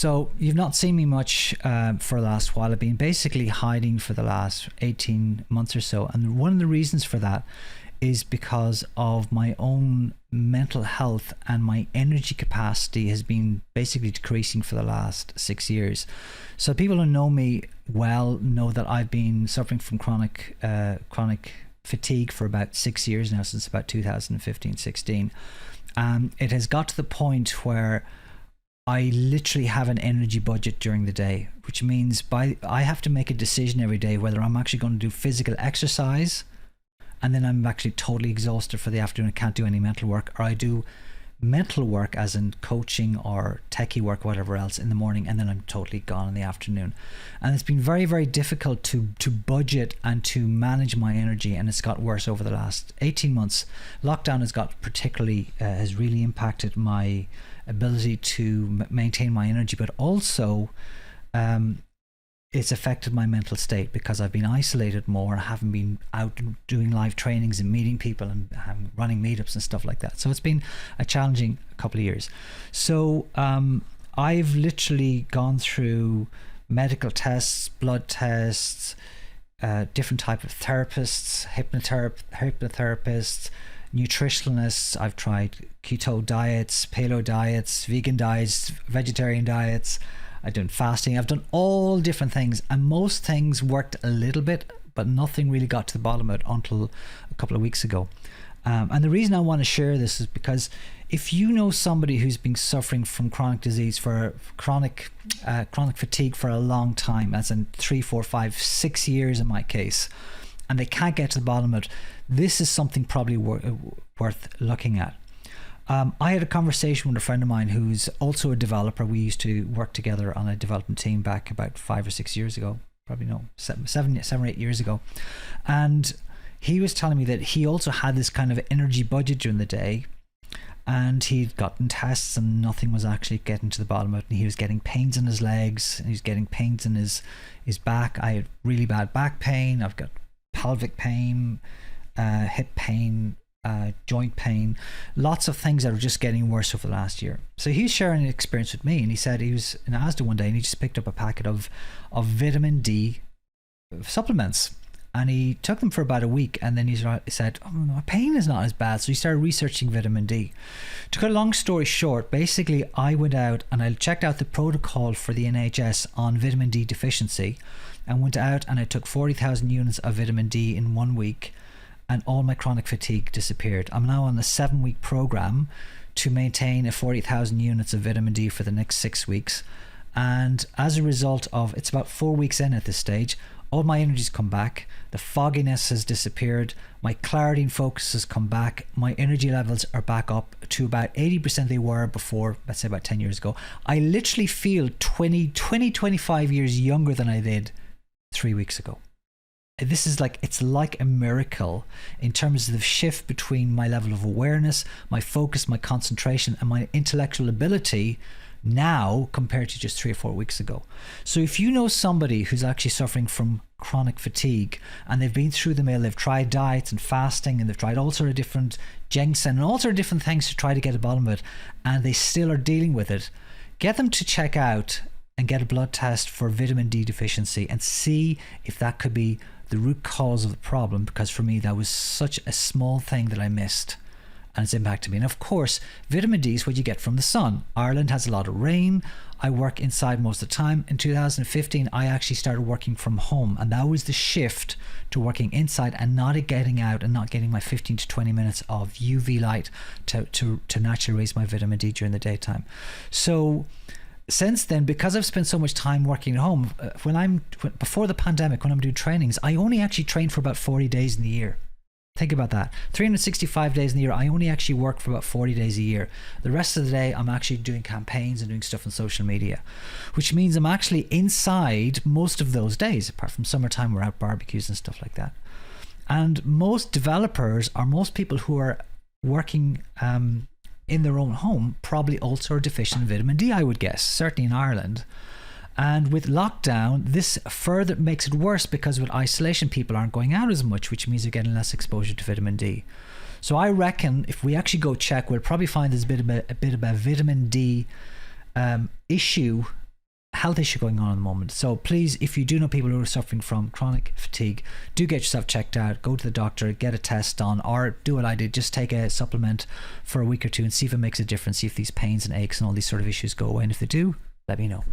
So you've not seen me much for the last while. I've been basically hiding for the last 18 months or so. And one of the reasons for that is because of my own mental health, and my energy capacity has been basically decreasing for the last 6 years. So people who know me well know that I've been suffering from chronic fatigue for about 6 years now, since about 2015-16. It has got to the point where I literally have an energy budget during the day, which means I have to make a decision every day whether I'm actually going to do physical exercise, and then I'm actually totally exhausted for the afternoon and can't do any mental work, or I do mental work as in coaching or techie work, whatever else, in the morning, and then I'm totally gone in the afternoon. And it's been very, very difficult to budget and to manage my energy, and it's got worse over the last 18 months. Lockdown has really impacted my ability to maintain my energy, but also it's affected my mental state because I've been isolated more. I haven't been out doing live trainings and meeting people and running meetups and stuff like that. So it's been a challenging couple of years. So I've literally gone through medical tests, blood tests, different type of therapists, hypnotherapists, nutritionalists. I've tried keto diets, paleo diets, vegan diets, vegetarian diets. I've done fasting. I've done all different things, and most things worked a little bit, but nothing really got to the bottom of it until a couple of weeks ago. And the reason I want to share this is because if you know somebody who's been suffering from chronic disease, for chronic fatigue for a long time, as in 3, 4, 5, 6 years in my case, and they can't get to the bottom of it, this is something probably worth looking at. I had a conversation with a friend of mine who's also a developer. We used to work together on a development team back about 5 or 6 years ago, probably no, 7 or 8 years ago. And he was telling me that he also had this kind of energy budget during the day, and he'd gotten tests and nothing was actually getting to the bottom of it. And he was getting pains in his legs, and he was getting pains in his back. I had really bad back pain. I've got pelvic pain, hip pain, joint pain, lots of things that are just getting worse over the last year. So he's sharing an experience with me, and he said he was in Asda one day and he just picked up a packet of vitamin D supplements, and he took them for about a week, and then he said, oh, my pain is not as bad. So he started researching vitamin D. To cut a long story short, basically I went out and I checked out the protocol for the NHS on vitamin D deficiency, and went out and I took 40,000 units of vitamin D in 1 week, and all my chronic fatigue disappeared. I'm now on a 7-week program to maintain 40,000 units of vitamin D for the next 6 weeks. And as a result of, it's about 4 weeks in at this stage, all my energy's come back. The fogginess has disappeared. My clarity and focus has come back. My energy levels are back up to about 80% they were before, let's say about 10 years ago. I literally feel 25 years younger than I did 3 weeks ago. This is like, it's like a miracle in terms of the shift between my level of awareness, my focus, my concentration, and my intellectual ability now compared to just 3 or 4 weeks ago. So if you know somebody who's actually suffering from chronic fatigue, and they've been through the mill, they've tried diets and fasting, and they've tried all sort of different ginseng and all sort of different things to try to get to the bottom of it, and they still are dealing with it, get them to check out and get a blood test for vitamin D deficiency and see if that could be the root cause of the problem, because for me that was such a small thing that I missed, and it's impacted me. And of course, vitamin D is what you get from the sun. Ireland has a lot of rain. I work inside most of the time. In 2015, I actually started working from home, and that was the shift to working inside and not getting out and not getting my 15 to 20 minutes of UV light to naturally raise my vitamin D during the daytime. So since then, because I've spent so much time working at home, before the pandemic, when I'm doing trainings, I only actually train for about 40 days in the year. Think about that. 365 days in the year, I only actually work for about 40 days a year. The rest of the day, I'm actually doing campaigns and doing stuff on social media, which means I'm actually inside most of those days, apart from summertime, we're out barbecues and stuff like that. And most developers, or most people who are working in their own home, probably also are deficient in vitamin D, I would guess, certainly in Ireland. And with lockdown, this further makes it worse, because with isolation, people aren't going out as much, which means you're getting less exposure to vitamin D. So I reckon if we actually go check, we'll probably find there's a bit of a vitamin D issue health issue going on at the moment. So please, if you do know people who are suffering from chronic fatigue, do get yourself checked out, go to the doctor, get a test done, or do what I did, just take a supplement for a week or two and see if it makes a difference, see if these pains and aches and all these sort of issues go away. And if they do, let me know.